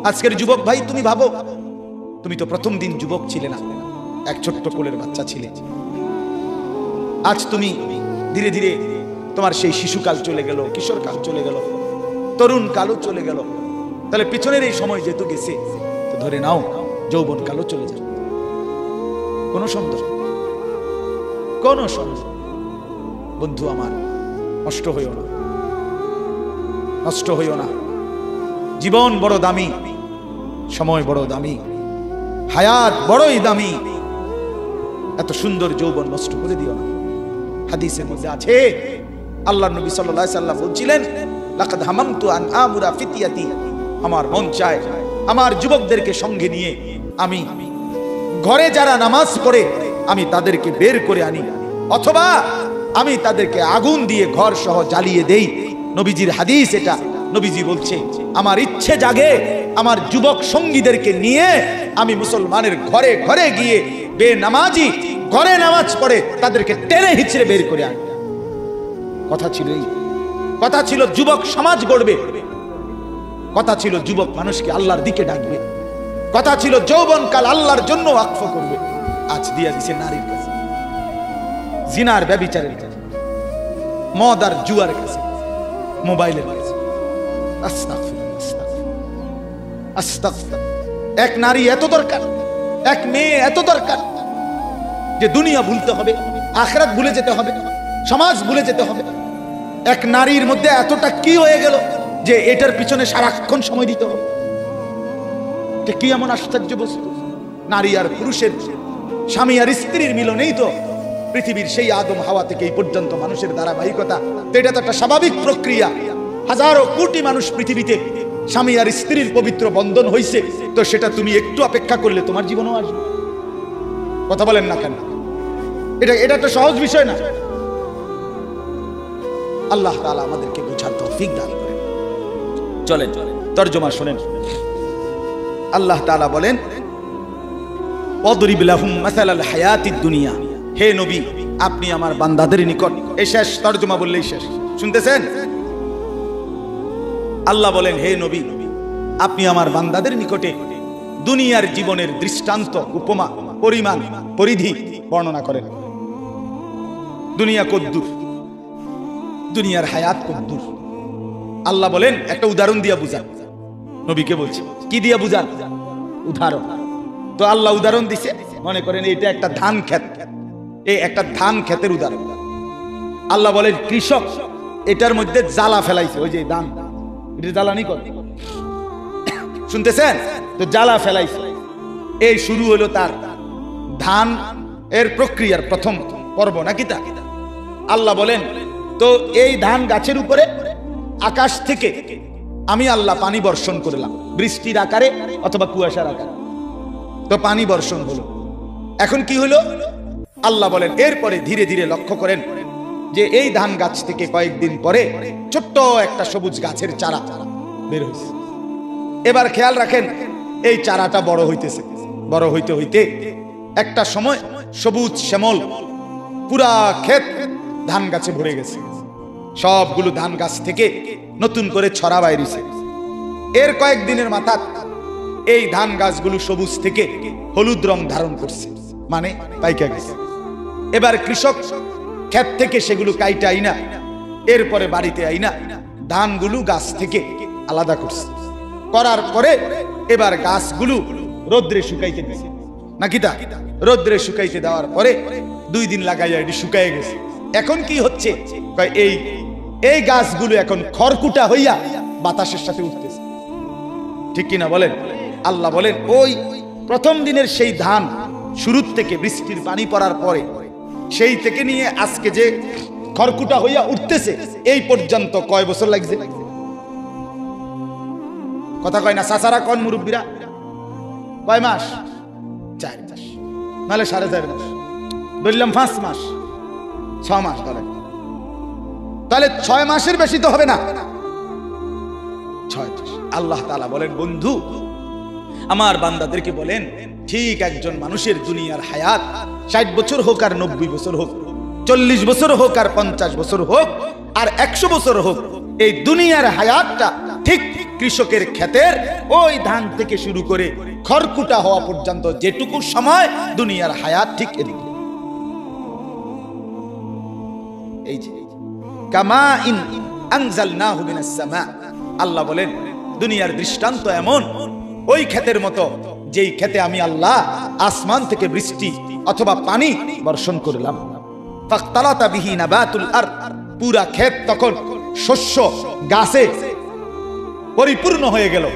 আজকের যুবক ভাই, তুমি ভাবো, তুমি তো প্রথম দিন যুবক ছিলে না, এক ছোট্ট কোলের বাচ্চা ছিলে। আজ তুমি ধীরে ধীরে তোমার সেই শিশুকাল চলে গেল, কিশোরকাল চলে গেল, তরুণ কালও চলে গেল। তাহলে পিছনের এই সময় যেহেতু গেছে, তো ধরে নাও যৌবন কালও চলে যাবে। কোনো সন্দেহ, কোনো সন্দেহ। বন্ধু আমার, নষ্ট হইও না, নষ্ট হইও না। জীবন বড় দামি, সময় বড় দামি, হায়াত বড়ই দামি। এত সুন্দর যৌবন নষ্ট করে দিও না। হাদিসের মধ্যে আছে, আল্লাহর নবী সাল্লাল্লাহু আলাইহি সাল্লাম বলছিলেন, লাকাদ হামামতু আন আমুরা ফিতিয়াতি, আমার মন চায় আমার যুবকদেরকে সঙ্গে নিয়ে আমি ঘরে যারা নামাজ পড়ে আমি তাদেরকে বের করে আনি, অথবা আমি তাদেরকে আগুন দিয়ে ঘর সহ জ্বালিয়ে দেই। নবীজির হাদিস এটা। নবীজি বলছে, আমার ইচ্ছে জাগে আমার যুবক সঙ্গীদেরকে নিয়ে আমি মুসলমানের ঘরে ঘরে গিয়ে বেনামাজি ঘরে নামাজ পড়ে তাদেরকে টেনে হিচড়ে বের করে আনি। কথা ছিল এই, কথা ছিল যুবক সমাজ গড়বে, কথা ছিল যুবক মানুষকে আল্লাহর দিকে ডাকবে, কথা ছিল যৌবনকাল আল্লাহর জন্য ওয়াকফ করবে। আজ দিয়া দিছে নারীর কাছে, জিনার ব্যভিচারের কাছে, মদ আর জুয়ার কাছে, মোবাইলের কাছে। আস্তাগফিরুল্লাহ, আস্তাগফিরুল্লাহ, আস্তাগফিরুল্লাহ। এক নারী এত দরকার, এক মেয়ে এত দরকার যে দুনিয়া ভুলতে হবে, আখিরাত ভুলে যেতে হবে, সমাজ ভুলে যেতে হবে। এক নারীর মধ্যে এতটা কি হয়ে গেল যে এটার পিছনে সারাক্ষণ সময় দিতে হবে। কি এমন আশ্চর্য বস্তু! নারী আর পুরুষের, স্বামী আর স্ত্রীর মিলনেই তো পৃথিবীর সেই আদম হাওয়া থেকে এই পর্যন্ত মানুষের ধারাবাহিকতা। তো এটা তো একটা স্বাভাবিক প্রক্রিয়া। হাজারো কোটি মানুষ পৃথিবীতে স্বামী আর স্ত্রীর পবিত্র বন্ধন হয়েছে, তো সেটা তুমি একটু অপেক্ষা করলে তোমার জীবনও আসবে। কথা বলেন না কেন? এটা তো সহজ বিষয় না। আল্লাহ তাআলা আমাদেরকে বোঝার তৌফিক দান করেন। চলেন তরজমা শুনেন। আল্লাহ তাআলা বলেন, ওয়াদরিব লাহুম মাসালাল হায়াতিদ দুনিয়া। হে নবী, আপনি আমার বান্দাদের নিকট, এই শেষ তরজমা বললেই শেষ, শুনতেছেন? আল্লাহ বলেন, হে নবী, আপনি আমার বান্দাদের নিকটে দুনিয়ার জীবনের দৃষ্টান্ত, উপমা, পরিমাণ, পরিধি বর্ণনা করেন। দুনিয়া কদ্দুর, দুনিয়ার হায়াত কদ্দুর। আল্লাহ বলেন একটা উদাহরণ দিয়া বুঝান। নবীকে বলছে, কি দিয়া বুঝান? উদাহরণ। তো আল্লাহ উদাহরণ দিছে, মনে করেন এটা একটা ধান ক্ষেত, এই একটা ধান ক্ষেতের উদাহরণ। আল্লাহ বলেন, কৃষক এটার মধ্যে জ্বালা ফেলাইছে, ওই যে ধান, এটা জ্বালানি করে, শুনতেছেন তো? জ্বালা ফেলাইছে। এই শুরু হলো তার ধান এর প্রক্রিয়ার প্রথম পর্ব, নাকি তা? আল্লাহ বলেন, তো এই ধান গাছের উপরে আকাশ থেকে আমি আল্লাহ পানি বর্ষণ করলাম, বৃষ্টির আকারে অথবা কুয়াশার আকারে। তো পানি বর্ষণ হলো। এখন কি হলো? আল্লাহ বলেন, এরপরে ধীরে ধীরে লক্ষ্য করেন যে এই ধান গাছ থেকে কয়েকদিন পরে ছোট্ট একটা সবুজ গাছের চারা বের হয়েছে। এবার খেয়াল রাখেন, এই চারাটা বড় হইতেছে, বড় হইতে হইতে একটা সময় সবুজ শ্যামল পুরা ক্ষেত ধান গাছে ভরে গেছে। সবগুলো ধান গাছ থেকে নতুন করে ছড়া বাইরেছে। এর কয়েকদিনের মাথা এই ধান গাছগুলো সবুজ থেকে হলুদ রং ধারণ করছে, মানে পাইকা গেছে। এবার কৃষক ক্ষেত থেকে সেগুলো কাইটা আইনা এরপরে বাড়িতে আইনা ধানগুলো গাছ থেকে আলাদা করছে। করার পরে এবার গাছগুলো রোদ্রে শুকাইতে দিছে, নাকি তা? রোদ্রে শুকাইতে দেওয়ার পরে 2 দিন লাগাইয়া এটি শুকায় গেছে। এখন কি হচ্ছে? এই গাছগুলো এখন খড়কুটা হইয়া বাতাসের সাথে উঠতেছে, ঠিক কিনা বলেন? আল্লাহ বলেন, ওই প্রথম দিনের সেই ধান শুরুর থেকে বৃষ্টির পানি পড়ার পরে সেই থেকে নিয়ে আজকে যে খড়কুটা হইয়া উঠতেছে, এই পর্যন্ত কয় বছর লাগছে? কথা কয় না চাচারা, কোন মুরব্বীরা? কয় মাস? 4 মাস, নাহলে 4.5 মাস, বললাম 5 মাস, 6 মাস ধরেন। তাহলে 6 মাসের বেশি তো হবে না, 6 মাস। আল্লাহ তাআলা বলেন, বন্ধু আমার বান্দাদেরকে বলেন, ঠিক একজন মানুষের দুনিয়ার হায়াত 60 বছর হোক আর 90 বছর হোক, 40 বছর হোক আর 50 বছর হোক আর 100 বছর হোক, এই দুনিয়ার হায়াতটা ঠিক কৃষকের ক্ষেতের ওই ধান থেকে শুরু করে খড়কুটা হওয়া পর্যন্ত যেটুকু সময় দুনিয়ার হায়াত, ঠিক এই যে কামা ইন আনজালনাহু মিনাস সামা। আল্লাহ বলেন দুনিয়ার দৃষ্টান্ত এমন ওই ক্ষেতের মতো যেই ক্ষেতে আমি আল্লাহ আসমান থেকে বৃষ্টি অথবা পানি বর্ষণ করলাম। ফাখতালাতা বিহি নাবাতুল আরদ, পুরা ক্ষেত তখন শস্য গাছে পরিপূর্ণ হয়ে গেল।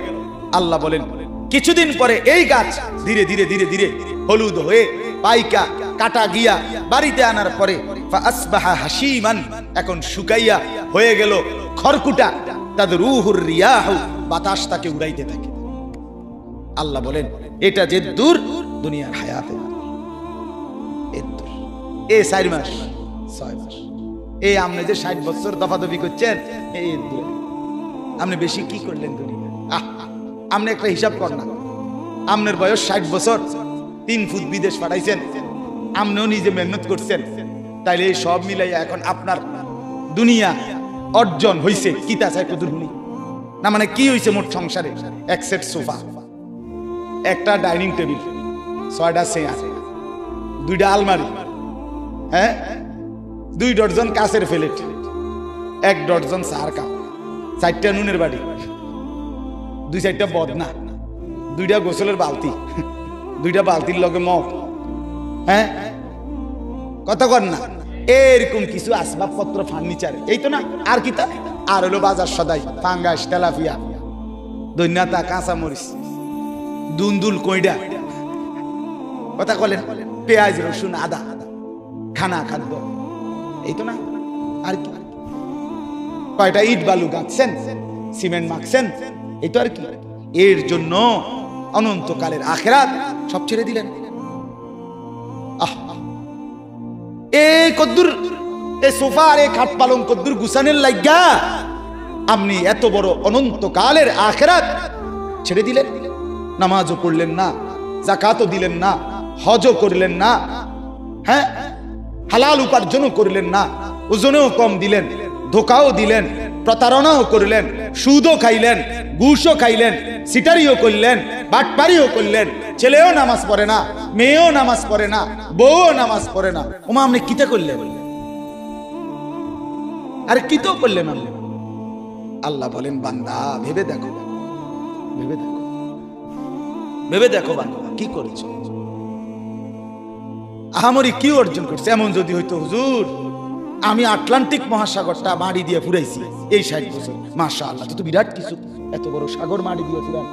আল্লাহ বলেন কিছুদিন পরে এই গাছ ধীরে ধীরে ধীরে ধীরে হলুদ হয়ে পাইকা কাটা গিয়া বাড়িতে আনার পরে ফাসবাহা হাসিমান, এখন শুকাইয়া হয়ে গেল খড়কুটা। তাদরুহুর রিয়াহু, বাতাস তাকে উড়াইতে থাকে। আল্লাহ বলেন এটা যে দূর দুনিয়ার হায়াতে এ 4 মাস 6 মাস, এই আপনি যে 60 বছর দফাদফি করছেন, এই আপনি বেশি কি করলেন দুনিয়া? আপনি একটা হিসাব কর না, আপনার বয়স 60 বছর, 3 ফুট বিদেশ পাঠাইছেন, আপনিও নিজে মেহনত করছেন, তাইলে এই সব মিলাইয়া এখন আপনার দুনিয়া অর্জন হইছে কি তা চাই কদুর হুনি না? মানে কি হইছে মোট সংসারে? 1 সেট সোফা, একটা ডাইনিং টেবিল, 6টা চেয়ার, 2টা আলমারি, হ্যাঁ, 2 ডজন কাঁচের প্লেট, 1 ডজন চার কাপ, 4টা নুনের বাড়ি, 2-4টা বদনা, 2টা গোসলের বালতি, 2টা বালতির লগে মগ, হ্যাঁ, কত কর না এরকম কিছু আসবাবপত্র, ফার্নিচার, এই তো না আর কি তা? আর হলো বাজার সদাই, ফাঙ্গাস, তেলাপিয়া, দৈন্যাতা, কাঁচামরিচ, দুন্দুল, কইডা, কথা বলেন, পেঁয়াজ, রসুন, আদা, খানা খাদ্য, এই তো না আর কি? কয়টা ইট বালু গাঁথছেন, সিমেন্ট মাখছেন, এই তো আর কি? এর জন্য অনন্তকালের আখিরাত সব ছেড়ে দিলেন। এই কদ্দুর এই সোফা আর এই খাট পালং কদ্দুর গুছানের লাগা আপনি এত বড় অনন্তকালের আখিরাত ছেড়ে দিলেন। নামাজও পড়লেন না, যাকাতও দিলেন না, হজও করলেন না, হ্যাঁ, হালাল উপার্জনও করলেন না, ওজনেও কম দিলেন, ধোকাও দিলেন, প্রতারণাও করলেন, সুদও খাইলেন, ঘুষও খাইলেন, সিটারিও করলেন, বাটপারিও করলেন, ছেলেও নামাজ পড়ে না, মেয়েও নামাজ পড়ে না, বউও নামাজ পড়ে না। ওমা আপনি কিতা করলেন? আরে কি তো করলেন আপনি? আল্লাহ বলেন বান্দা ভেবে দেখো, ভেবে দেখো, ভেবে দেখো বান্দা কি করেছো, আহামরি কি অর্জন করছে। এমন যদি হইতো হুজুর আমি আটলান্টিক মহাসাগরটা মাটি দিয়ে ফুরাইছি এই 60 বছর, মাশাআল্লাহ, তো বিরাট কিছু, এত বড় সাগর মাটি দিয়ে ফুরান,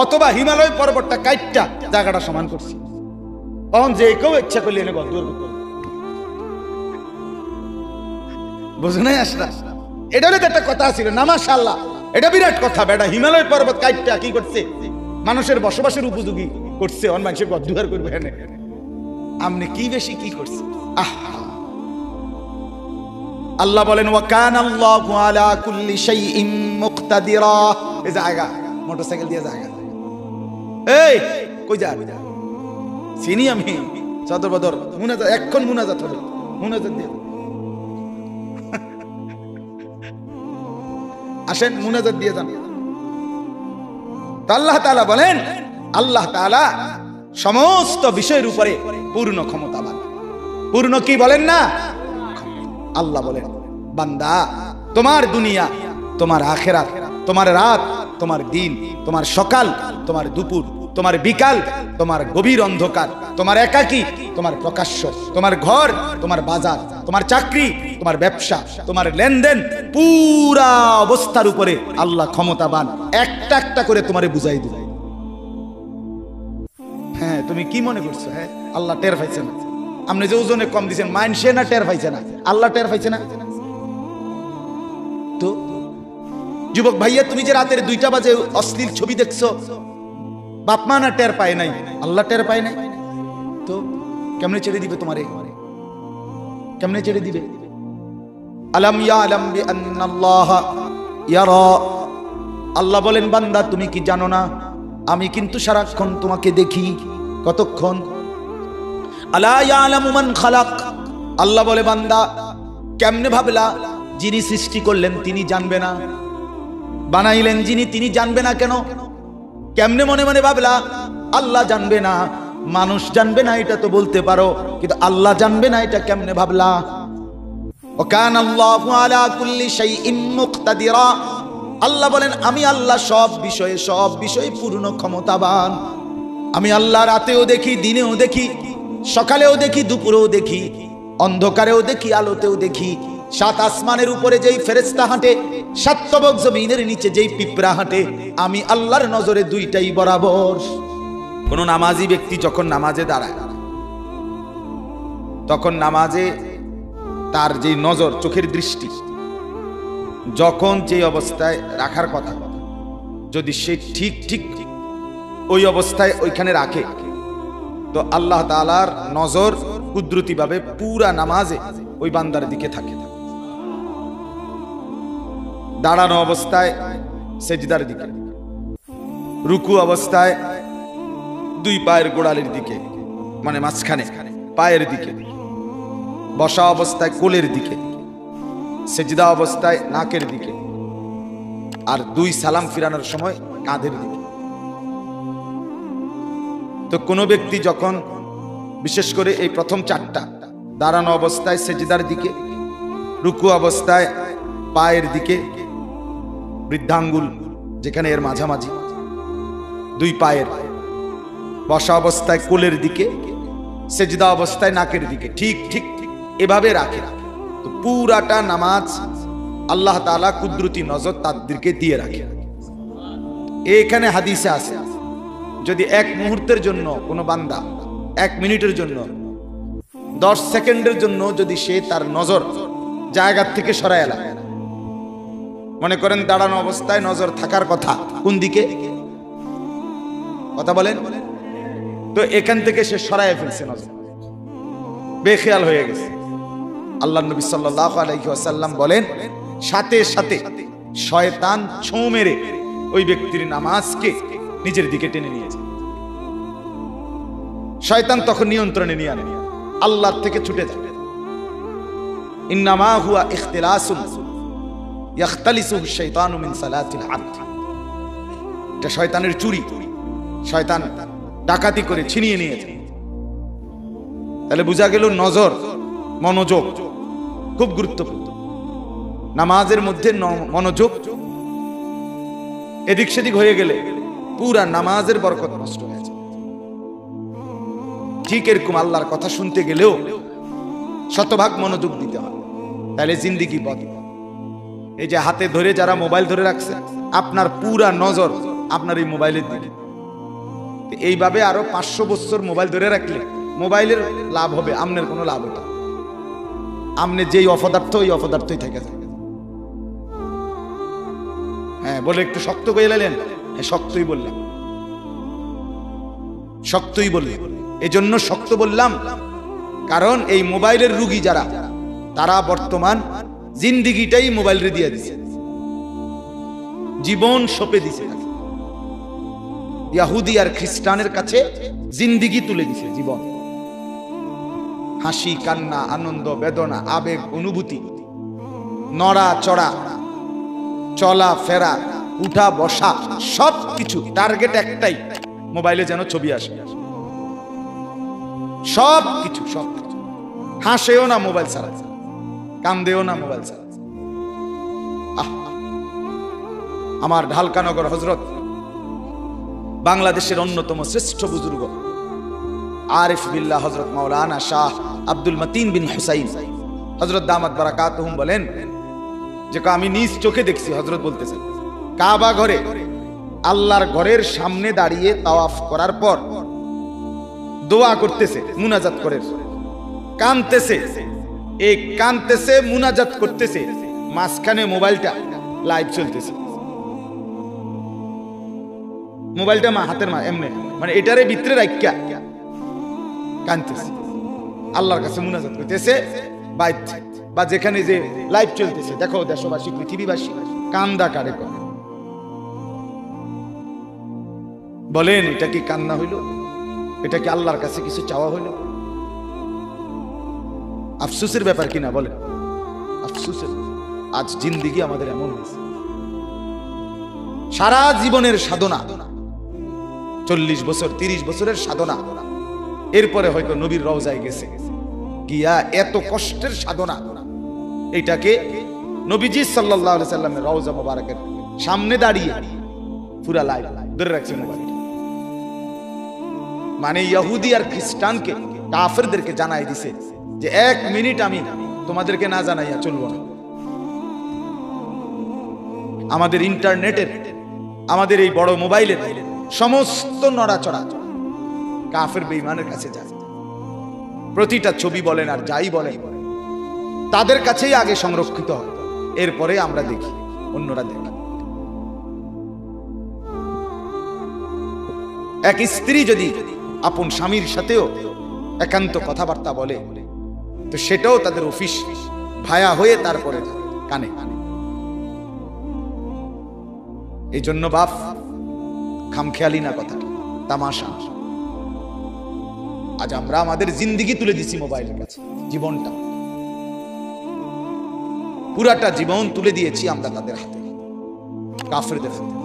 অথবা হিমালয় পর্বতটা কাইটটা জায়গাটা সমান করছি, তখন যে কেউ ইচ্ছা করলে এনে গদ্দুর বুঝো নাই আসলা? এটা হলে তো একটা কথা ছিল না, মাশাআল্লাহ, এটা বিরাট কথা। বেটা হিমালয় পর্বত কাইটটা কি করছে? মানুষের বসবাসের উপযোগী করছে, অন মানুষের গদ্দুর করবে এনে। আপনি কি বেশি কি করছে? আল্লাহ বলেন ওয়া কানাল্লাহু আলা কুল্লি শাইইন মুকতাদিরা। এই জায়গা মোটরসাইকেল দিয়ে জায়গা, এই কই যা চিনি আমি সদর বদর মুনাজাত, এখন মুনাজাত হবে, মুনাজাত দিয়ে আসেন, মুনাজাত দিয়ে যান। আল্লাহ তাআলা বলেন, আল্লাহ তাআলা সমস্ত বিষয়ের উপরে পূর্ণ ক্ষমতাবান। পূর্ণ কি বলেন না? আল্লাহ বলেন বান্দা তোমার দুনিয়া, তোমার আখিরাত, তোমার রাত, তোমার দিন, তোমার সকাল, তোমার দুপুর, তোমার বিকাল, তোমার গভীর অন্ধকার, তোমার একাকী, তোমার প্রকাশ্য, তোমার ঘর, তোমার বাজার, তোমার চাকরি, তোমার ব্যবসা, তোমার লেনদেন, পুরা অবস্থার উপরে আল্লাহ ক্ষমতাবান। একটা একটা করে তোমারে বুঝাই দিবে। হ্যাঁ, তুমি কি মনে করছো? হ্যাঁ, আল্লাহ টের পাইছে না? আপনি যে ওজনে কম দিচ্ছেন, মাইনসে না টের পাইছে না? আল্লাহ টের পাইছে না? তো যুবক ভাইয়া, তুমি যে রাতের 2টা বাজে অশ্লীল ছবি দেখছো, বাপ মা না টের পায় নাই? আল্লাহ টের পায় নাই? তো কেমনে ছেড়ে দিবে তোমারে? কেমনে ছেড়ে দিবে? আলাম ইয়ালাম বিআন্নাল্লাহ ইয়ারা। আল্লাহ বলেন বান্দা তুমি কি জানো না আমি কিন্তু সারাক্ষণ তোমাকে দেখি। কতক্ষণ? আলা ইয়ালামু মান খালাক। আল্লাহ বলে বান্দা কেমনে ভাবলা যিনি সৃষ্টি করলেন তিনি জানবে না? বানাইলেন যিনি, তিনি জানবে না কেন? কেমনে মনে মনে ভাবলা আল্লাহ জানবে না, মানুষ জানবে না এটা তো বলতে পারো, কিন্তু আল্লাহ জানবে না এটা কেমনে ভাবলা? ওয়াকানা আল্লাহু আলা কুল্লি শাইইন মুকতাদিরা। আল্লাহ বলেন আমি আল্লাহ সব বিষয়ে পূর্ণ ক্ষমতাবান। আমি আল্লাহ রাতেও দেখি, দিনেও দেখি, সকালেও দেখি, দুপুরেও দেখি, অন্ধকারেও দেখি, আলোতেও দেখি। সাত আসমানের উপরে যেই ফেরেশতা হাঁটে, সাত তবক জমিনের নিচে যেই পিঁপড়া হাঁটে, আমি আল্লাহর নজরে দুইটাই বরাবর। কোন নামাজি ব্যক্তি যখন নামাজে দাঁড়ায়, তখন নামাজে তার যে নজর, চোখের দৃষ্টি যখন যে অবস্থায় রাখার কথা, যদি সে ঠিক ওই অবস্থায় ওইখানে রাখে, তো আল্লাহ তাআলার নজর কুদরতিভাবে পুরা নামাজে ওই বান্দার দিকে থাকে। দাঁড়ানো অবস্থায় সেজদার দিকে, রুকু অবস্থায় দুই পায়ের গোড়ালির দিকে, মানে মাঝখানে পায়ের দিকে, বসা অবস্থায় কোলের দিকে, সেজদা অবস্থায় নাকের দিকে, আর দুই সালাম ফিরানোর সময় কাঁধের দিকে। তো কোনো ব্যক্তি যখন বিশেষ করে এই প্রথম চারটা, দাঁড়ানো অবস্থায় সেজদার দিকে, রুকু অবস্থায় পায়ের দিকে, বৃদ্ধাঙ্গুল যেখানে এর মাঝামাঝি দুই পায়ের, বসা অবস্থায় কোলের দিকে, সেজদা অবস্থায় নাকের দিকে, ঠিক এভাবে রাখে, তো পুরাটা নামাজ আল্লাহ তাআলা কুদরতি নজর তাদেরকে দিয়ে রাখে। এখানে হাদিসে আছে, যদি এক মুহূর্তের জন্য কোনো বান্দা, এক মিনিটের জন্য, 10 সেকেন্ডের জন্য যদি সে তার নজর জায়গার থেকে সরায় এলা, মনে করেন দাঁড়ানো অবস্থায় নজর থাকার কথা কোন দিকে, কথা বলেন, তো এখান থেকে সে সরায় ফেলছে, নজর বেখেয়াল হয়ে গেছে। আল্লাহর নবী সাল্লাল্লাহু আলাইহি ওয়াসাল্লাম বলেন, সাথে সাথে শয়তান ছোঁ মেরে ওই ব্যক্তির নামাজকে নিজের দিকে টেনে নিয়েছে। শয়তান তখন নিয়ন্ত্রণে নিয়ে আনে, আল্লাহর থেকে ছুটে যায়। ইন্নামা হুয়া ইখতিলাসুন ইয়াখতালিসুহু শাইতানু মিন সালাতিল আবদ। এটা শয়তানের চুরি, শয়তান ডাকাতি করে ছিনিয়ে নিয়েছে। তাহলে বোঝা গেল নজর, মনোযোগ খুব গুরুত্বপূর্ণ। নামাজের মধ্যে মনোযোগ এদিক সেদিক হয়ে গেলে পুরা নামাজের বরকত নষ্ট হয়ে যায়। ঠিক এরকম আল্লাহর কথা শুনতে গেলেও শতভাগ মনোযোগ দিতে হয়, তাহলে জিন্দেগি বদলে। এই যে হাতে ধরে যারা মোবাইল ধরে রাখছে, আপনার পুরা নজর আপনার এই মোবাইলের দিকে। এইভাবে আরো 500 বছর মোবাইল ধরে রাখলে মোবাইলের লাভ হবে, আমনের কোনো লাভ হবে না। আমনে যেই অপদার্থ, ওই অপদার্থই থেকে যায়। হ্যাঁ বলে একটু শক্ত করে এলেন, শক্তই বললাম, শক্তই বললাম। এজন্য শক্ত বললাম, কারণ এই মোবাইলের রুগী যারা, তারা বর্তমান জিন্দিগিটাই মোবাইলে দিয়ে দিছে, জীবন সঁপে দিছে। ইহুদি আর খ্রিস্টানের কাছে জিন্দিগি তুলে দিছে, জীবন, হাসি কান্না, আনন্দ বেদনা, আবেগ অনুভূতি, নড়া চড়া, চলা ফেরা, উঠা বসা, সবকিছু টার্গেট একটাই, মোবাইলে যেন ছবি আসে। সবকিছু হাসেও না মোবাইল ছাড়া, কান্দেও না মোবাইল ছাড়া। আমার ঢালকানগর হযরত, বাংলাদেশের অন্যতম শ্রেষ্ঠ বুজুর্গ আরিফ বিল্লাহ হযরত মাওলানা শাহ আব্দুল মতিন বিন হুসাইন হযরত দামাত বারাকাতুহুম বলেন যে আমি নিজ চোখে দেখছি। হযরত বলতেছেন, কাবা ঘরে আল্লাহর ঘরের সামনে দাঁড়িয়ে তাওয়াফ করার পর দোয়া করতেছে, মুনাজাত করে, কাঁদতেছে, এই কাঁদতেছে, মুনাজাত করতেছে, মাঝখানে মোবাইলটা লাইভ চলতেছে। মোবাইলটা হাতের এমনি, মানে এটারে ভিতরে রাখিয়া কাঁদতেছে, আল্লাহর কাছে মুনাজাত করতেছে, বা যেখানে যে লাইভ চলতেছে। দেখো দেশবাসী, পৃথিবীবাসী কান্দা কারে করে, বলেন এটা কি কান্না হইল? এটা কি আল্লাহর কাছে কিছু চাওয়া হইল? আফসোসের ব্যাপার কিনা বলেন? আফসোসের। আজ জিন্দেগি আমাদের এমন হয়েছে, সারা জীবনের সাধনা, 40 বছর 30 বছরের সাধনা, এরপরে হয়তো নবীর রওজায় গেছে গিয়া এত কষ্টের সাধনা, এটাকে নবীজি সাল্লাল্লাহু আলাইহি সাল্লামের রওজা মোবারকের সামনে দাঁড়িয়ে পুরা লাইভ ধরে রাখছে মোবাইল। মানে ইহুদি আর খ্রিস্টানকে, কাফেরদেরকে জানাই দিছে যে 1 মিনিট আমি তোমাদেরকে না জানাইয়া চলবো না। আমাদের ইন্টারনেটের, আমাদের এই বড় মোবাইলের সমস্ত নড়াচড়া কাফের বেঈমানের কাছে যায়। প্রতিটা ছবি বলেন আর যাই বলেন তাদের কাছেই আগে সংরক্ষিত হয়, এরপরে আমরা দেখি, অন্যরা দেখি। এক স্ত্রী যদি আপন স্বামীর সাথেও একান্ত কথাবার্তা বলে তো সেটাও তাদের অফিস ভায়া হয়ে তারপরে কানে। এই জন্য বাপ খামখেয়ালি না, কথা তামাশা। আজ আমরা আমাদের জিন্দেগি তুলে দিছি মোবাইলের কাছে, জীবনটা, পুরাটা জীবন তুলে দিয়েছি আমরা তাদের হাতে, কাফেরদের হাতে।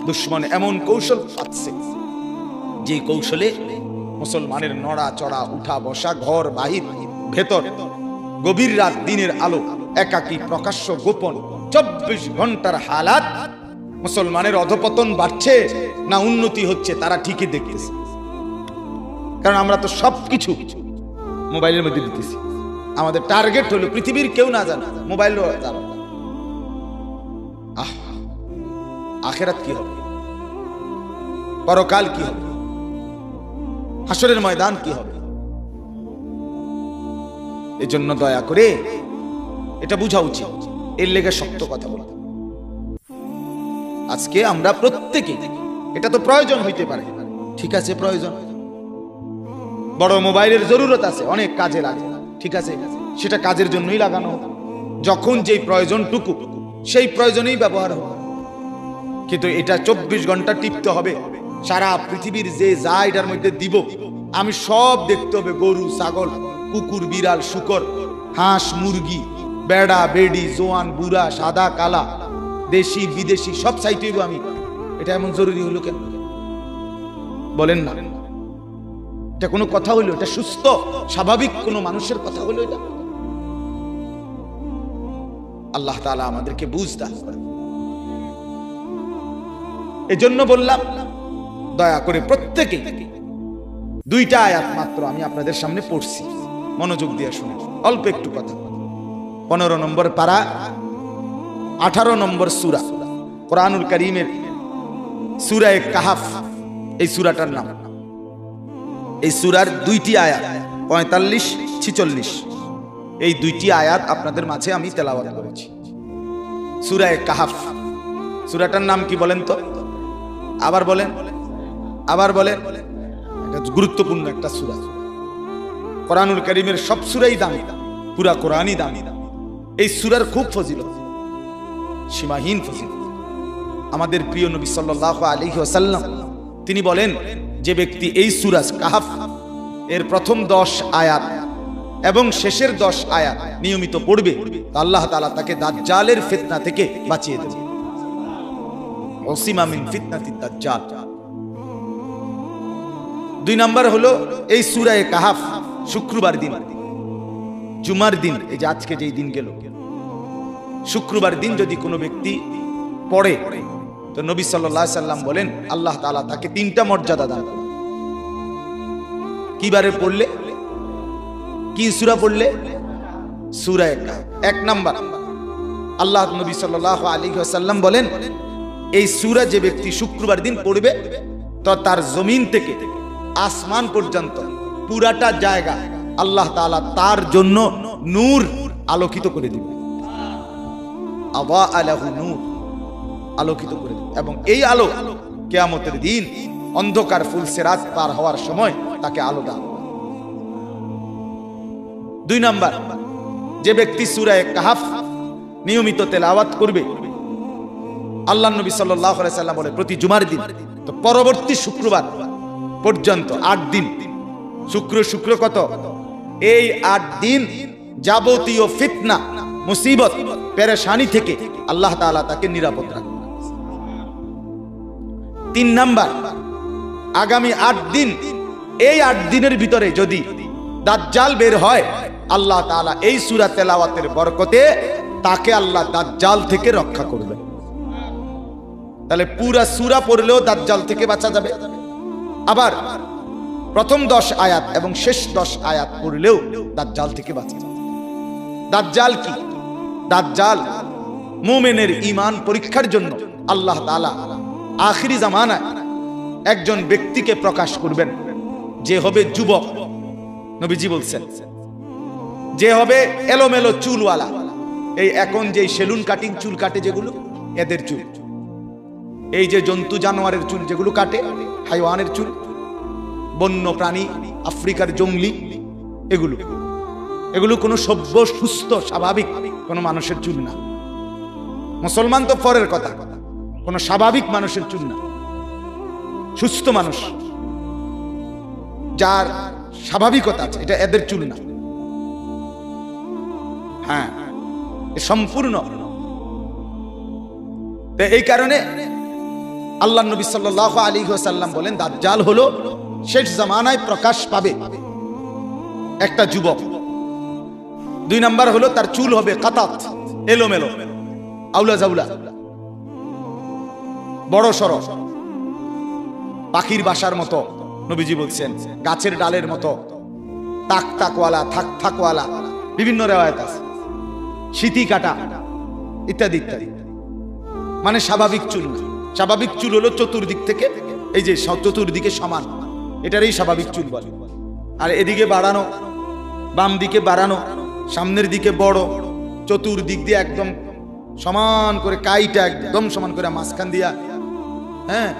দুশমন এমন কৌশল পাচ্ছে যে কৌশলে মুসলমানের নড়া চড়া, উঠা বসা, ঘর বাহির ভেতর, গভীর রাত দিনের আলো, একাকী প্রকাশ্য গোপন 24 ঘন্টার হালাত, মুসলমানের অধপতন বাড়ছে না উন্নতি হচ্ছে তারা ঠিকই দেখতেছে। কারণ আমরা তো সবকিছু মোবাইলের মধ্যে দিতেছি। আমাদের টার্গেট হলো পৃথিবীর কেউ না জানা, মোবাইল জানা। আখেরাত কি হবে, পরকাল কি হবে, হাসরের ময়দান কি হবে? এজন্য দয়া করে এটা বুঝা উচিত। এর লেগে শক্ত কথা বলা। আজকে আমরা প্রত্যেকে, এটা তো প্রয়োজন হইতে পারে, ঠিক আছে, প্রয়োজন, বড় মোবাইলের জরুরত আছে, অনেক কাজে লাগে, ঠিক আছে, সেটা কাজের জন্যই লাগানো হোক, যখন যেই প্রয়োজনটুকু সেই প্রয়োজনেই ব্যবহার হোক। কিন্তু এটা 24 ঘন্টা টিপতে হবে, সারা পৃথিবীর যে যা এটার মধ্যে দিব আমি সব দেখতে হবে, গরু ছাগল কুকুর বিড়াল শুকর হাঁস মুরগি বেড়া বেড়ি জোয়ান বুড়া সাদা কালা দেশি বিদেশি সব চাইতে হইব আমি। এটা এমন জরুরি হলো কেন বলেন না? এটা কোনো কথা হইলো? এটা সুস্থ স্বাভাবিক কোনো মানুষের কথা হইলো? এটা আল্লাহ তাআলা আমাদেরকে বুঝ দান করেন। এজন্য বললাম দয়া করে প্রত্যেকে 2টা আয়াত মাত্র আমি আপনাদের সামনে পড়ছি, মনোযোগ দিয়ে শুনে, অল্প একটু কথা। 15 নম্বর পারা 18 নম্বর সূরা, কোরআনুল কারীমের সূরা কাহাফ, এই সূরাটার নাম। এই সূরার 2টি আয়াত 45-46, এই 2টি আয়াত আপনাদের মাঝে আমি তেলাওয়াত করেছি। সূরা কাহাফ, সূরাটার নাম কি বলেন তো? আবার বলেন, আবার বলেন। এটা গুরুত্বপূর্ণ একটা সূরা। কোরআনুল কারীমের সব সূরাই দামি, পুরা কোরআনই দামি। এই সূরার খুব ফজিলত, সীমাহীন ফজিলত। আমাদের প্রিয় নবী সাল্লাল্লাহু আলাইহি ওয়াসাল্লাম তিনি বলেন, যে ব্যক্তি এই সূরা কাহাফ এর প্রথম 10 আয়াত এবং শেষের 10 আয়াত নিয়মিত পড়বে, আল্লাহ তাআলা তাকে দাজ্জালের ফিতনা থেকে বাঁচিয়ে দেবে। ওসিমা মিন ফিতনাতিদ দাজ্জাল। 2 নাম্বার হলো এই সূরা কাহাফ শুক্রবার দিন, জুমার দিন, এই যে আজকে যেই দিন গেল, শুক্রবার দিন যদি কোনো ব্যক্তি পড়ে তো নবী সাল্লাল্লাহু আলাইহি সাল্লাম বলেন আল্লাহ তাআলা তাকে 3টা মর্যাদা দান করেন। কিবারে পড়লে, কি সূরা পড়লে? সূরা কাহাফ। 1 নাম্বার, আল্লাহ নবী সাল্লাল্লাহু আলাইহি ওয়াসাল্লাম বলেন এই সূরা যে ব্যক্তি শুক্রবার দিন পড়বে তো তার জমিন থেকে আসমান পর্যন্ত পুরাটা জায়গা আল্লাহ তাআলা তার জন্য নূর আলোকিত করে দিবে। আওয়া আলাহু নূর, আলোকিত করে দিবে। এবং এই আলো কিয়ামতের দিন অন্ধকার ফুলসিরাত পার হওয়ার সময় তাকে আলো দান। 2 নাম্বার, যে ব্যক্তি সূরা কাহাফ নিয়মিত তেলাওয়াত করবে, আল্লাহ নবী সাল্লাল্লাহু আলাইহি সাল্লাম বলে প্রতি জুমার দিন তো পরবর্তী শুক্রবার পর্যন্ত 8 দিন, শুক্র কত? এই 8 দিন যাবতীয় ফিতনা মুসিবত পেরেশানি থেকে আল্লাহ তাআলা তাকে নিরাপদ রাখবেন। 3 নাম্বার, আগামী 8 দিন, এই 8 দিনের ভিতরে যদি দাজ্জাল বের হয়, আল্লাহ তাআলা এই সূরা তেলাওয়াতের বরকতে তাকে আল্লাহ দাজ্জাল থেকে রক্ষা করবে। তাহলে পুরা সূরা পড়লেও দাজ্জাল থেকে বাঁচা যাবে। আবার প্রথম 10 আয়াত এবং শেষ 10 আয়াত পড়লেও দাজ্জাল থেকে বাঁচা যাবে। দাজ্জাল কি? দাজ্জাল মুমিনের ঈমান পরীক্ষার জন্য আল্লাহ তাআলা আখিরি জামানায় একজন ব্যক্তিকে প্রকাশ করবেন, যে হবে যুবক। নবীজি বলছেন যে হবে এলোমেলো চুলওয়ালা, এই এখন যে সেলুন কাটিং চুল কাটে যেগুলো, এদের চুল। এই যে জন্তু জানোয়ারের চুল যেগুলো কাটে, হাইওয়ানের চুল, বন্য প্রাণী, আফ্রিকার জঙ্গলি, এগুলো কোনো সভ্য সুস্থ স্বাভাবিক কোনো মানুষের চুল না। মুসলমান তো পরের কথা, কোনো স্বাভাবিক মানুষের চুল না। সুস্থ মানুষ যার স্বাভাবিকতা আছে, এটা এদের চুল না। হ্যাঁ, সম্পূর্ণ। এই কারণে আল্লাহ নবী সাল্লাল্লাহু আলাইহি ওয়াসাল্লাম বলেন দাজ্জাল হলো শেষ জামানায় প্রকাশ পাবে একটা যুবক। 2 নাম্বার হলো তার চুল হবে কাতাত, এলোমেলো, আউলা জাউলা, বড় সড়ো, পাখির বাসার মতো। নবীজি বলছেন গাছের ডালের মতো, তাক তাকওয়ালা, থাক থাকওয়ালা, বিভিন্ন রিওয়ায়াত আছে, শীতি কাটা ইত্যাদি ইত্যাদি। মানে স্বাভাবিক চুল না। স্বাভাবিক চুল হলো চতুর্দিক থেকে, এই যে চতুর্দিকে সমান, এটারই স্বাভাবিক চুল বলে। আর এদিকে বাড়ানো, বাম দিকে বাড়ানো, সামনের দিকে বড়, চতুর্দিক দিয়ে একদম সমান করে, কাইটা একদম সমান করে মাঝখান দিয়া, হ্যাঁ,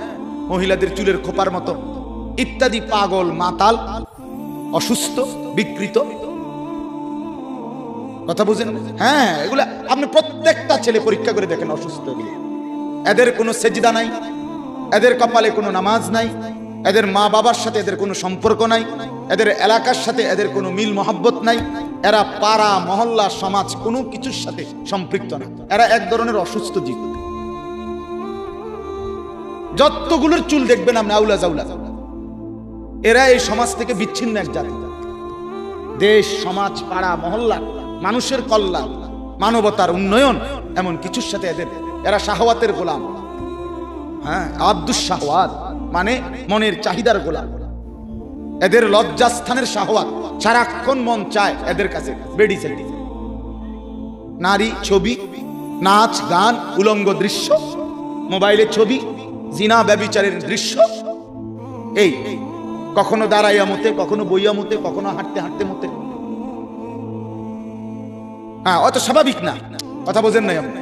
মহিলাদের চুলের খোপার মতো ইত্যাদি। পাগল, মাতাল, অসুস্থ, বিকৃত, কথা বুঝেন? হ্যাঁ, এগুলা আপনি প্রত্যেকটা ছেলে পরীক্ষা করে দেখেন, অসুস্থ। এদের কোনো সেজদা নাই, এদের কপালে কোনো নামাজ নাই, এদের মা বাবার সাথে এদের কোনো সম্পর্ক নাই, এদের এলাকার সাথে এদের কোনো মিল মহব্বত নাই, এরা পাড়া মহল্লা সমাজ কোনো কিছুর সাথে সম্পৃক্ত না। এরা এক ধরনের অসুস্থ জীব। যতগুলোর চুল দেখবেন আপনি আউলা জাউলা, এরা এই সমাজ থেকে বিচ্ছিন্ন এক জাতি। দেশ, সমাজ, পাড়া মহল্লা, মানুষের কল্যাণ, মানবতার উন্নয়ন, এমন কিছুর সাথে এরা শাহওয়াতের গোলাম। হ্যাঁ, আব্দুস শাহওয়াত মানে মনের চাহিদার গোলাম। এদের লজ্জাস্থানের শাহওয়াত, সারাক্ষণ মন চায় এদের কাছে বেডি সেটি, নারী, ছবি, নাচ, গান, উলঙ্গ দৃশ্য, মোবাইলের ছবি, জিনা ব্যভিচারের দৃশ্য। এই কখনো দাঁড়াইয়া মতে, কখনো বইয়া মতে, কখনো হাঁটতে হাঁটতে মতে। হ্যাঁ, অত স্বাভাবিক না, কথা বোঝেন নাই আপনি?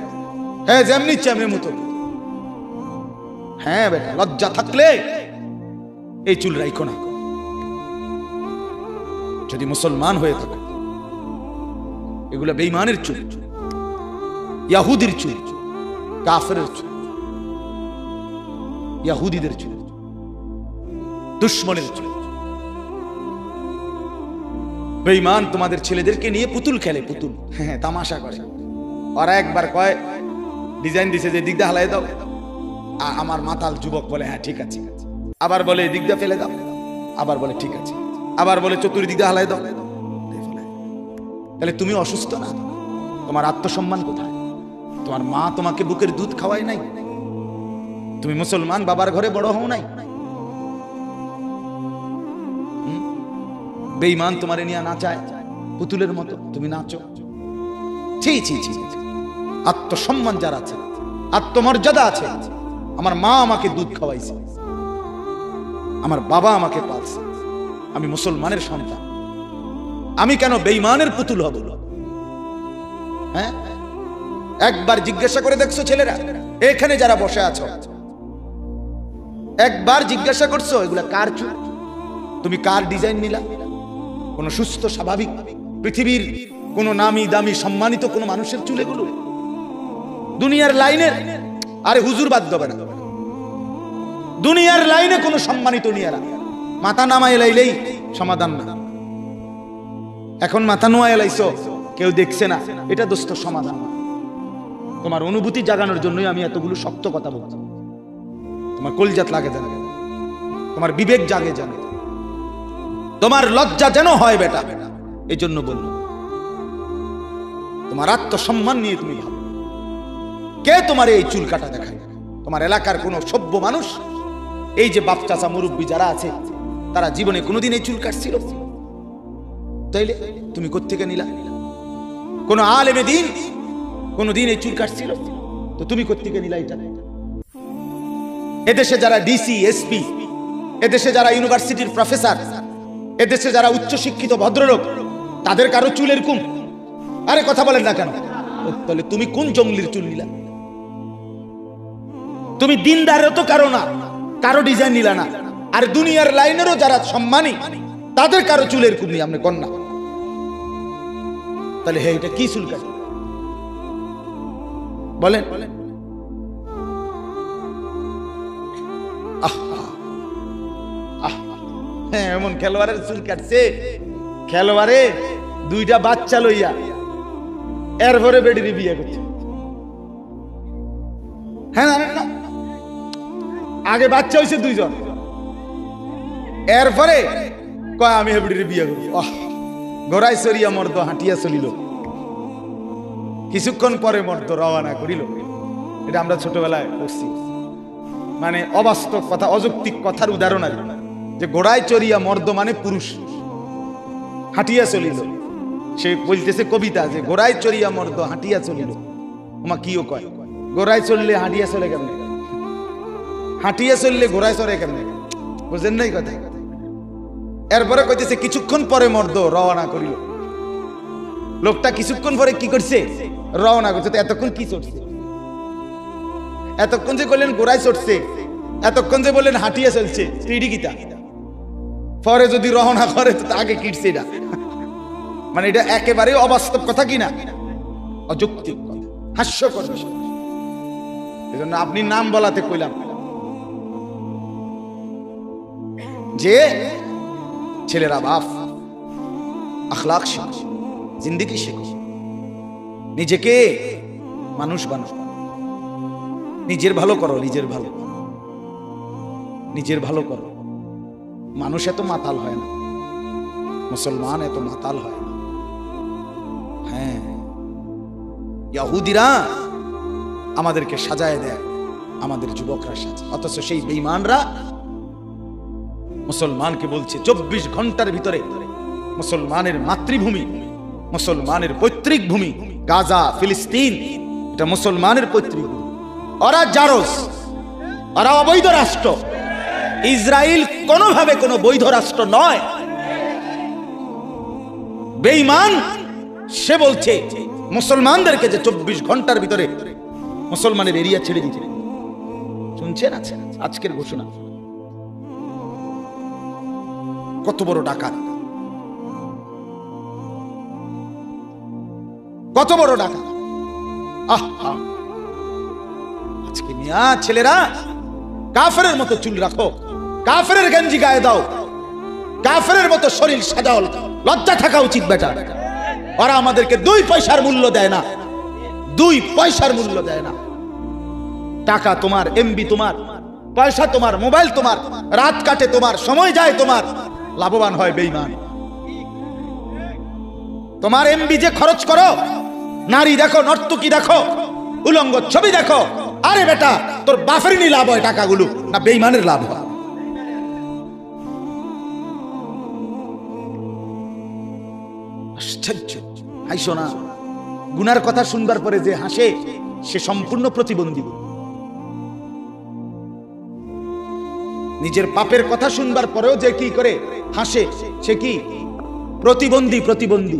হ্যাঁ, যেমনি ইচ্ছে এমনি মতো। হ্যাঁ বেটা, লজ্জা থাকলে এই চুল রাইখো না। যদি মুসলমান হয়ে থাকে, এগুলা বেঈমানের চুল, ইহুদির চুল, কাফেরের চুল, ইহুদিদের চুল, দুশমনের চুল। বেঈমান তোমাদের ছেলেদেরকে নিয়ে পুতুল খেলে, পুতুল, হ্যাঁ, তামাশা করে। ওরা একবার কয়, ডিজাইন দিছে যে দিক দিয়ে হালাই দাও, আমার মাতাল যুবক বলে হ্যাঁ ঠিক আছে, আবার বলে দিক দিয়ে ফেলে দাও, আবার বলে ঠিক আছে, আবার বলে চতুর্দিক দিয়ে হালাই দাও। তাহলে তুমি অসুস্থ না? তোমার আত্মসম্মান কোথায়? তোমার মা তোমাকে বুকের দুধ খাওয়ায় নাই? তুমি মুসলমান বাবার ঘরে বড় হও নাই? বেঈমান তোমারে নিয়ে নাচায় পুতুলের মতো, তুমি নাচো। ছি ছি ছি। আত্মসম্মান যার আছে, আত্মমর্যাদা আছে, আমার মা আমাকে দুধ খাওয়াইছে, আমার বাবা আমাকে পালছে, আমি মুসলমানের সন্তান, আমি কেন বেঈমানের পুতুল হব? হ্যাঁ, একবার জিজ্ঞাসা করে দেখছো ছেলেরা, এখানে যারা বসে আছো, একবার জিজ্ঞাসা করছো এগুলা কার চুল? তুমি কার ডিজাইন নিলা? কোন সুস্থ স্বাভাবিক পৃথিবীর কোন নামি দামি সম্মানিত কোন মানুষের চুল এগুলো? দুনিয়ার লাইনের, আরে হুজুর বাদ দেবে না, দুনিয়ার লাইনে কোন সম্মানিত নিয়ারা মাথা নামায় লাইলেই সমাধান না। এখন মাথা নোয়ায় লাইছো, কেউ দেখছে না, এটা দোস্ত সমাধান না। তোমার অনুভূতি জাগানোর জন্যই আমি এতগুলো শক্ত কথা বলছি। তোমার কলজাত লাগে যেন, তোমার বিবেক জাগে যেন, তোমার লজ্জা যেন হয় বেটা। এই জন্য বলল তোমার আত্মসম্মান নিয়ে তুমি ভাবো। কে তোমার এই চুল কাটা দেখায়? তোমার এলাকার কোন সভ্য মানুষ, এই যে বাপ চাচা মুরব্বী যারা আছে, তারা জীবনে কোনোদিন এই চুল কাটছিল? তাইলে তুমি কোত্থেকে নিলা? কোন আলেমে দিন কোনদিন এই চুল কাটছিল? তো তুমি কোত্থেকে নিলা এটা? এদেশে যারা ডিসি, এসপি, এদেশে যারা ইউনিভার্সিটির প্রফেসর, এদেশে যারা উচ্চশিক্ষিত ভদ্রলোক, তাদের কারো চুল এরকম? আরে কথা বলেন না কেন? তাহলে তুমি কোন জঙ্গলির চুল নিলা? তুমি দিনদারও তো কারো না, কারো ডিজাইন নিলা না। আর দুনিয়ার লাইনেরও যারা সম্মানী, তাদের কারো চুল এরকম নিয়ে আপনি কন্যা। তাহলে হে, এটা কি চুল কাটে বলেন? হ্যাঁ, এমন খেলোয়াড়ের চুল কাটছে, খেলোয়াড়ে দুইটা বাচ্চা লইয়া এরপরে বেডিরে বিয়ে করছে। হ্যাঁ, না, আগে বাচ্চা হয়েছে দুইজন, এরপরে কয় আমি হেবড়িরে বিয়ে করি। ঘোড়ায় চড়িয়া মর্দ হাঁটিয়া চলিল, কিছুক্ষণ পরে মর্দ রওনা করিল। এটা আমরা ছোটবেলায় পড়ছি, মানে অবাস্তব কথা, অযৌক্তিক কথার উদাহরণ আছে যে ঘোড়ায় চড়িয়া মর্দ মানে পুরুষ, হাঁটিয়া চলিল। সে বলতেছে কবিতা যে ঘোড়ায় চড়িয়া মর্দ হাঁটিয়া চলিল। ওমা কিও কয়, ঘোড়ায় চললে হাঁটিয়া চলে কেমনে? হাঁটিয়া চললে ঘোড়ায় চড়ে কেমনে? বুঝেন নাই কথা? এরপরে কইতেছে কিছুক্ষণ পরে মর্দ রওনা করিল। লোকটা কিছুক্ষণ পরে কি করছে? রওনা করছে। তো এতক্ষণ কি চড়ছে? এতক্ষণ যে বললেন ঘোড়ায় চড়ছে, এতক্ষণ যে বললেন হাঁটিয়া চলছে, গীতা পরে যদি রওনা করে তো আগে কিটছে। এটা মানে এটা একেবারে অবাস্তব কথা কিনা, অযৌক্তিক কথা, হাস্যকর বিষয়। এজন্য আপনি নাম বলাতে কইলাম যে ছেলেরা বাপ আখলাক শেখো, জিন্দেগি শেখো, নিজেকে মানুষ বানাও, নিজের ভালো করো, নিজের ভালো করো। মানুষ এত মাতাল হয় না, মুসলমান এত মাতাল হয় না। হ্যাঁ, ইহুদিরা আমাদেরকে সাজায় দেয়, আমাদের যুবকরা সাজায়, অথচ সেই বেঈমানরা মুসলমানকে বলছে 24 ঘন্টার ভিতরে মুসলমানের মাতৃভূমি, মুসলমানের পৈতৃক ভূমি গাজা, ফিলিস্তিন, এটা মুসলমানের পৈতৃক ভূমি। ওরা জারজ, ওরা অবৈধ রাষ্ট্র। ইসরায়েল কোনোভাবে কোনো বৈধ রাষ্ট্র নয়। বেঈমান সে বলছে মুসলমানদেরকে যে 24 ঘন্টার ভিতরে মুসলমানের এরিয়া ছেড়ে দিতে। শুনছেন? আছে আজকের ঘোষণা। কত বড় ডাকাত, কত বড় ডাকাত! আহা, আজকে মিয়া ছেলেরা কাফেরের মতো চুল রাখো, কাফেরের গেঞ্জি গায়ে দাও, কাফেরের মতো শরীর সাজাও, লজ্জা থাকা উচিত বেটা। ওরা আমাদেরকে 2 পয়সার মূল্য দেয় না, 2 পয়সার মূল্য দেয় না। টাকা তোমার, এমবি তোমার, পয়সা তোমার, মোবাইল তোমার, রাত কাটে তোমার, সময় যায় তোমার, লাভবান হয় বেঈমান। তোমার এমবি যে খরচ করো, নারী দেখো, নর্তকী দেখো, উলঙ্গ ছবি দেখো, আরে বেটা তোর বাপের নি লাভ হয় টাকাগুলো, না বেঈমানের লাভ হয়? আশ্চর্য! হাসো না। গুনার কথা শুনবার পরে যে হাসে সে সম্পূর্ণ প্রতিবন্ধী। নিজের পাপের কথা শুনবার পরেও যে কি করে হাসে সে কি প্রতিবন্ধী? প্রতিবন্ধী।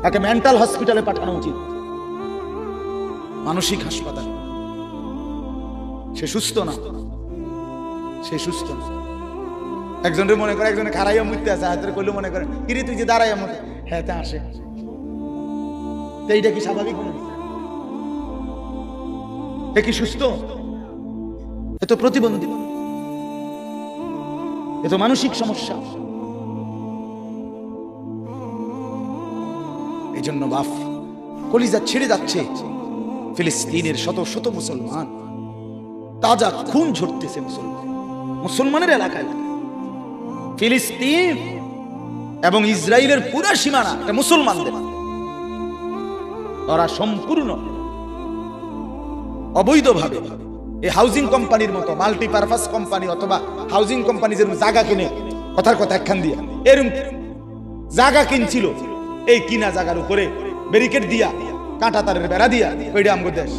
তাকে মেন্টাল হসপিটালে পাঠানো উচিত, মানসিক হাসপাতাল। সে সুস্থ না, সে সুস্থ না। একজনের মনে করে একজনে খারাইয়া মরতে আছে, হাতের কইলে মনে করে কিরে তুই যে দাঁড়াইয়া মরে, হ্যাঁ তা আসে। তো এইটা কি স্বাভাবিক? এ কি সুস্থ? এ তো প্রতিবন্ধী, এ তো মানসিক সমস্যা। এই জন্য বাপ কলিজা ছেড়ে যাচ্ছে ফিলিস্তিনের শত শত মুসলমান, তাজা খুন ঝরতেছে মুসলমানের এলাকায়। ফিলিস্তিন এবং ইসরায়েলের পুরো সীমানা এটা মুসলমানদের। ওরা সম্পূর্ণ অবৈধভাবে এই হাউজিং কোম্পানির মতো মাল্টিপারপাস কোম্পানি অথবা হাউজিং কোম্পানি যেরকম জায়গা কিনে, কথার কথা একখান দিয়া এরকম জায়গা কিনছিল, এই কিনা জায়গার উপরে ব্যারিকেড দিয়া কাঁটা তারের বেড়া দিয়া, ওইটা আমাদের দেশ।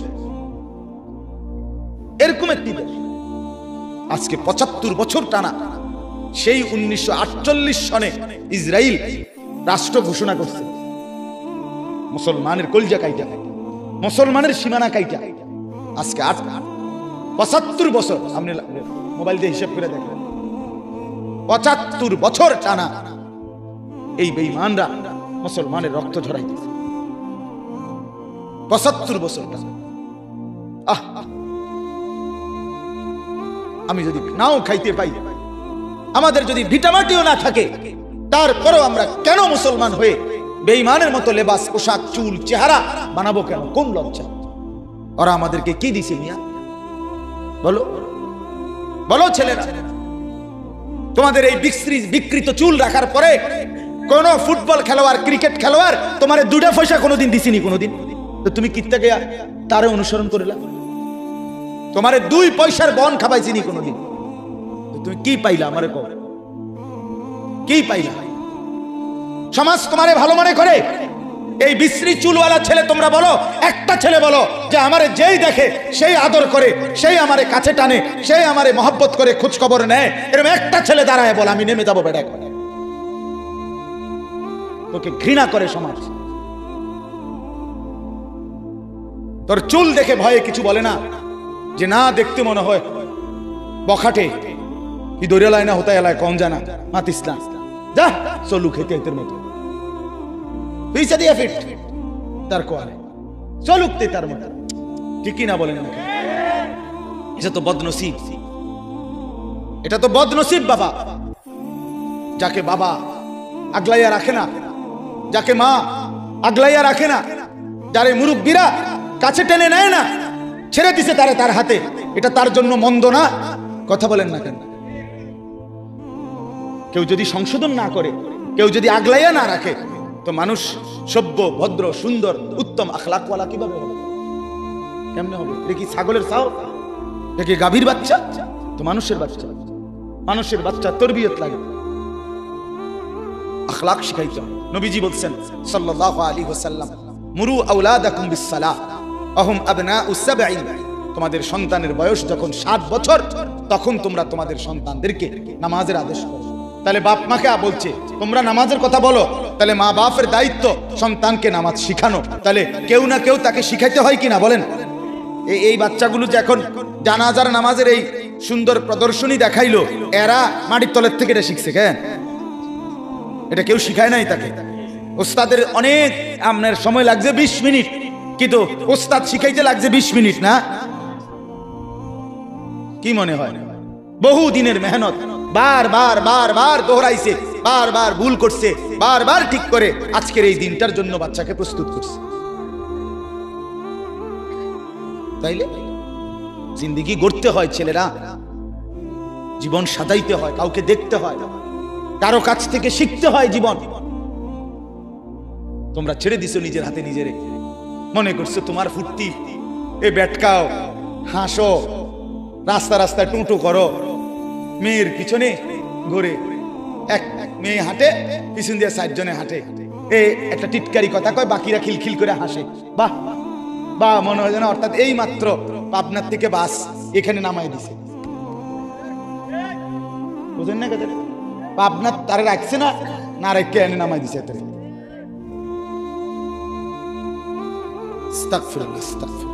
এরকম একটি দেশ আজকে ৭৫ বছর টানা, সেই ১৯৪৮ সনে ইসরায়েল রাষ্ট্র ঘোষণা করছে। মুসলমানের কলজা কাইটা, মুসলমানের সীমানা কাইটা আজকে ৭৫ বছর। আপনি মোবাইল দিয়ে হিসাব করে দেখেন, ৭৫ বছর টানা এই বেঈমানরা মুসলমানের রক্ত ঝরাইতেছে। ৭৫ বছর টানা। আমি যদি নাও খাইতে পাই, আমাদের যদি ভিটামাটিও না থাকে, তারপরেও আমরা কেন মুসলমান হয়ে বেঈমানের মতো লেবাস, পোশাক, চুল, চেহারা বানাবো কেন? কোন লজ্জা? ওরা আমাদেরকে কি দিছে মিয়া? বলো বলো ছেলেরা, তোমাদের এই বিকৃত চুল রাখার পরে কোন ফুটবল খেলোয়াড়, ক্রিকেট খেলোয়াড় তোমার 2টা পয়সা কোনোদিন দিছিনি? কোনোদিন? তো তুমি কিত্তা গিয়া তারে অনুসরণ করিলা? তোমারে 2 পয়সার বন খাবাইছিনি কোনোদিন? তুমি কি পাইলা? আমারে কও, কি পাইলা? সমাজ তোমারে ভালো মনে করে। এই বিশ্রী চুলওয়ালা ছেলে, তোমরা বলো, একটা ছেলে বলো যে আমারে যেই দেখে সেই আদর করে, সেই আমারে কাছে টানে, সেই আমারে মহব্বত করে, খোঁজ খবর নেয়, এরকম একটা ছেলে দাঁড়ায় বল আমি নেমে যাবো বেড়া। তোকে ঘৃণা করে সমাজ। তোর চুল দেখে ভয়ে কিছু বলে না, যে না দেখতে মনে হয় বখাটে, কি দরিয়ালায় না হতে এলায় কম জানা মাতিস না, যা চলু খেতে এতের মতো পয়সা দিয়ে ফিট তার কোয়ারে চলুকতে তার মতো, ঠিকই না বলেন না? এটা তো বদনসিব, এটা তো বদনসিব বাবা। যাকে বাবা আগলাইয়া রাখে না, যাকে মা আগলাইয়া রাখে না, যারে মুরব্বীরা কাছে টেনে নেয় না, ছেড়ে দিছে তারে তার হাতে, এটা তার জন্য মন্দ না? কথা বলেন না কেন? কেউ যদি সংশোধন না করে, কেউ যদি আগলাইয়া না রাখে, তো মানুষ সভ্য, ভদ্র, সুন্দর, উত্তম আখলাকওয়ালা কিভাবে হবে? কেমনে হবে? এটা কি ছাগলের ছাও? এটা কি গাভীর বাচ্চা? তো মানুষের বাচ্চা। মানুষের বাচ্চা তরবিয়ত লাগে, আখলাক শিখাইতে হবে। নবীজি বলছেন সাল্লাল্লাহু আলাইহি ওয়াসাল্লাম, মুরু আওলাদাকুম বিসসালাহ আহুম আবনাউস সাবঈন। তোমাদের সন্তানের বয়স যখন 7 বছর, তখন তোমরা তোমাদের সন্তানদেরকে নামাজের আদেশ করো। তাহলে বাপ মাকে বলছে তোমরা নামাজের কথা বলো, তাহলে মা বাপের দায়িত্ব সন্তানকে নামাজ শিখানো। তাহলে কেউ না কেউ তাকে শিখাইতে হয় কিনা বলেন? এই বাচ্চাগুলো যে এখন জানাজার নামাজের এই সুন্দর প্রদর্শনী দেখাইলো, এরা মাটির তলের থেকে এটা শিখছে কেন? এটা কেউ শিখায় নাই তাকে। ওস্তাদের অনেক আপনার সময় লাগছে 20 মিনিট, কিন্তু ওস্তাদ শিখাইতে লাগছে 20 মিনিট না? কি মনে হয়? বহু দিনের মেহনত, বারবার বারবার দোহরাইছে, বারবার ভুল করছে, বারবার ঠিক করে আজকের এই দিনটার জন্য বাচ্চাকে প্রস্তুত করছে। তাইলে জিন্দেগি গড়তে হয় ছেলেরা, জীবন সাজাইতে হয়, কাউকে দেখতে হয়, কারো কাছ থেকে শিখতে হয় জীবন। তোমরা ছেড়ে দিছো নিজের হাতে নিজেরে, মনে করছো তোমার ফুর্তি, এ বেটকাও, হাসো, রাস্তা রাস্তায় টুঁটো করো, মেয়ের পিছনে ঘুরে, এক মেয়ে হাঁটে, পিছন দিয়ে 4 জনে হাঁটে, এ একটা টিটকারি কথা কয়, বাকিরা খিলখিল করে হাসে। বাহ বাহ, মনে হয় যেন অর্থাৎ এই মাত্র পাবনার থেকে বাস এখানে নামাই দিছে। বুঝেন না কথা? পাবনার তারে রাখছে না, না রেখে এনে নামাই দিছে। আস্তাগফিরুল্লাহ, আস্তাগফিরুল্লাহ।